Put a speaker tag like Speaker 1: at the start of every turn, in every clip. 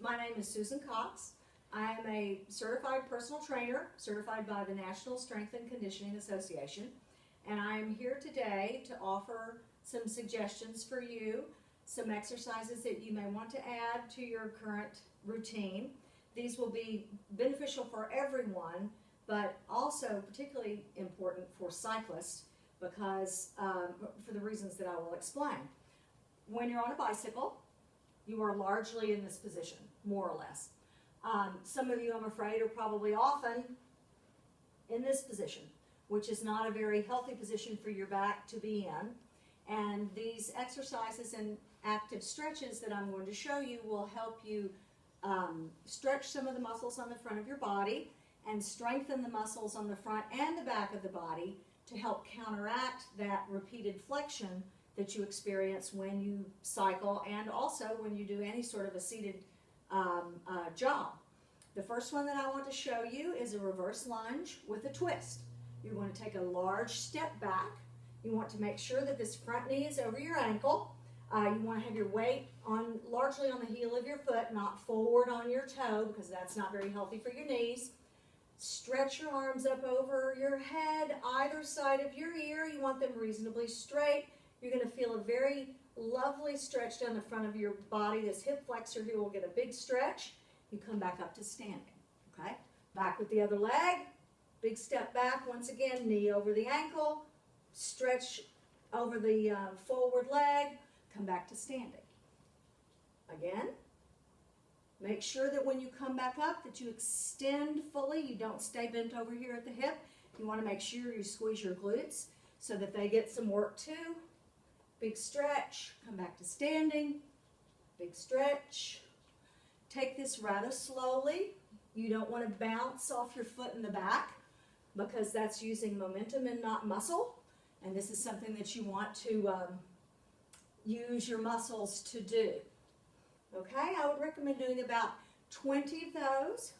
Speaker 1: My name is Susan Cox. I am a certified personal trainer, certified by the National Strength and Conditioning Association, and I am here today to offer some suggestions for you, some exercises that you may want to add to your current routine. These will be beneficial for everyone, but also particularly important for cyclists because for the reasons that I will explain. When you're on a bicycle, you are largely in this position, more or less. Some of you, I'm afraid, are probably often in this position, which is not a very healthy position for your back to be in. And these exercises and active stretches that I'm going to show you will help you stretch some of the muscles on the front of your body and strengthen the muscles on the front and the back of the body to help counteract that repeated flexion that you experience when you cycle and also when you do any sort of a seated job. The first one that I want to show you is a reverse lunge with a twist. You're going to take a large step back. You want to make sure that this front knee is over your ankle. You want to have your weight largely on the heel of your foot, not forward on your toe, because that's not very healthy for your knees. Stretch your arms up over your head, either side of your ear. You want them reasonably straight. You're going to feel a very lovely stretch down the front of your body. This hip flexor here will get a big stretch. You come back up to standing, okay? Back with the other leg. Big step back. Once again, knee over the ankle. Stretch over the forward leg. Come back to standing. Again. Make sure that when you come back up that you extend fully. You don't stay bent over here at the hip. You want to make sure you squeeze your glutes so that they get some work too. Big stretch, come back to standing, big stretch. Take this rather slowly. You don't want to bounce off your foot in the back because that's using momentum and not muscle. And this is something that you want to use your muscles to do. Okay, I would recommend doing about 20 of those.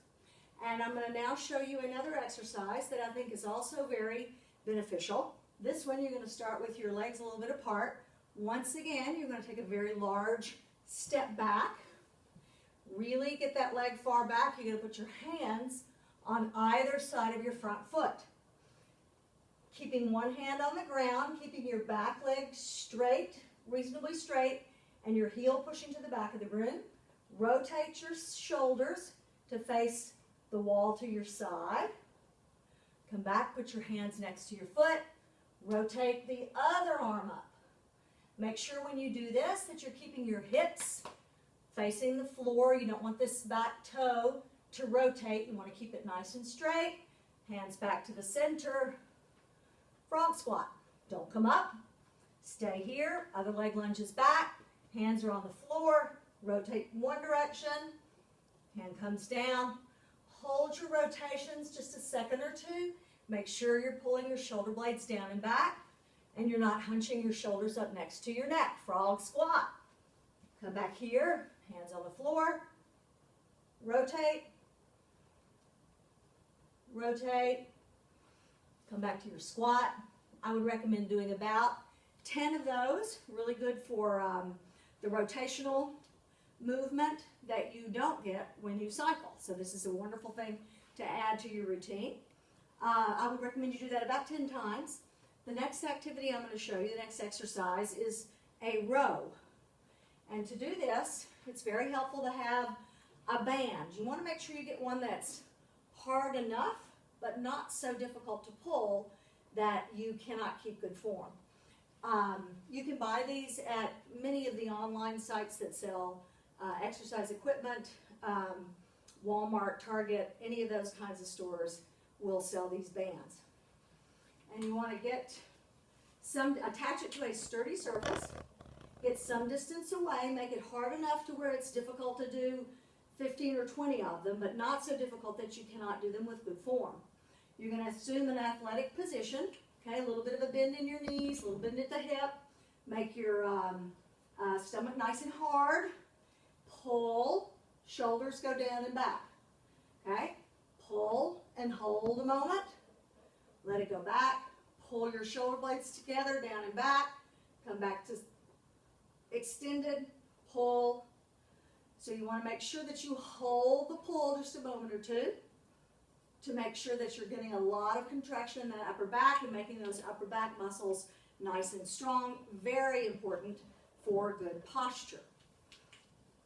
Speaker 1: And I'm going to now show you another exercise that I think is also very beneficial. This one you're going to start with your legs a little bit apart. Once again, you're going to take a very large step back. Really get that leg far back. You're going to put your hands on either side of your front foot. Keeping one hand on the ground, keeping your back leg straight, reasonably straight, and your heel pushing to the back of the room. Rotate your shoulders to face the wall to your side. Come back, put your hands next to your foot. Rotate the other arm up. Make sure when you do this that you're keeping your hips facing the floor. You don't want this back toe to rotate. You want to keep it nice and straight. Hands back to the center. Frog squat. Don't come up. Stay here. Other leg lunges back. Hands are on the floor. Rotate one direction. Hand comes down. Hold your rotations just a second or two. Make sure you're pulling your shoulder blades down and back, and you're not hunching your shoulders up next to your neck. Frog squat. Come back here, hands on the floor. Rotate. Rotate. Come back to your squat. I would recommend doing about 10 of those. Really good for the rotational movement that you don't get when you cycle. So this is a wonderful thing to add to your routine. I would recommend you do that about 10 times. The next activity I'm going to show you, the next exercise, is a row. And to do this, it's very helpful to have a band. You want to make sure you get one that's hard enough, but not so difficult to pull that you cannot keep good form. You can buy these at many of the online sites that sell exercise equipment. Walmart, Target, any of those kinds of stores will sell these bands. And you want to attach it to a sturdy surface, get some distance away, make it hard enough to where it's difficult to do 15 or 20 of them, but not so difficult that you cannot do them with good form. You're going to assume an athletic position, okay, a little bit of a bend in your knees, a little bend at the hip, make your stomach nice and hard, pull, shoulders go down and back, okay, pull and hold a moment, let it go back, pull your shoulder blades together, down and back, come back to extended, pull, So you want to make sure that you hold the pull just a moment or two to make sure that you're getting a lot of contraction in that upper back and making those upper back muscles nice and strong. Very important for good posture.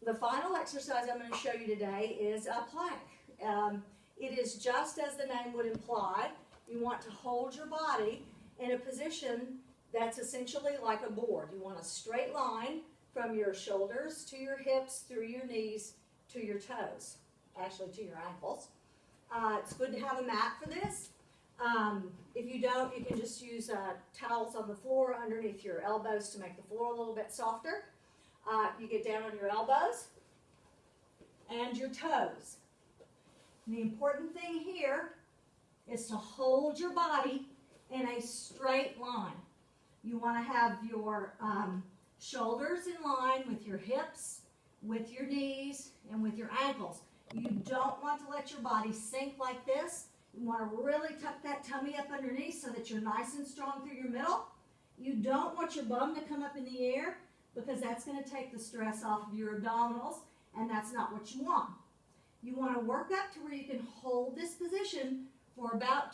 Speaker 1: The final exercise I'm going to show you today is a plank. It is just as the name would imply. You want to hold your body in a position that's essentially like a board. You want a straight line from your shoulders to your hips, through your knees, to your toes, actually to your ankles. It's good to have a mat for this. If you don't, you can just use towels on the floor underneath your elbows to make the floor a little bit softer. You get down on your elbows and your toes. And the important thing here is to hold your body in a straight line. You want to have your shoulders in line with your hips, with your knees, and with your ankles. You don't want to let your body sink like this. You want to really tuck that tummy up underneath so that you're nice and strong through your middle. You don't want your bum to come up in the air because that's going to take the stress off of your abdominals, and that's not what you want. You want to work up to where you can hold this position for about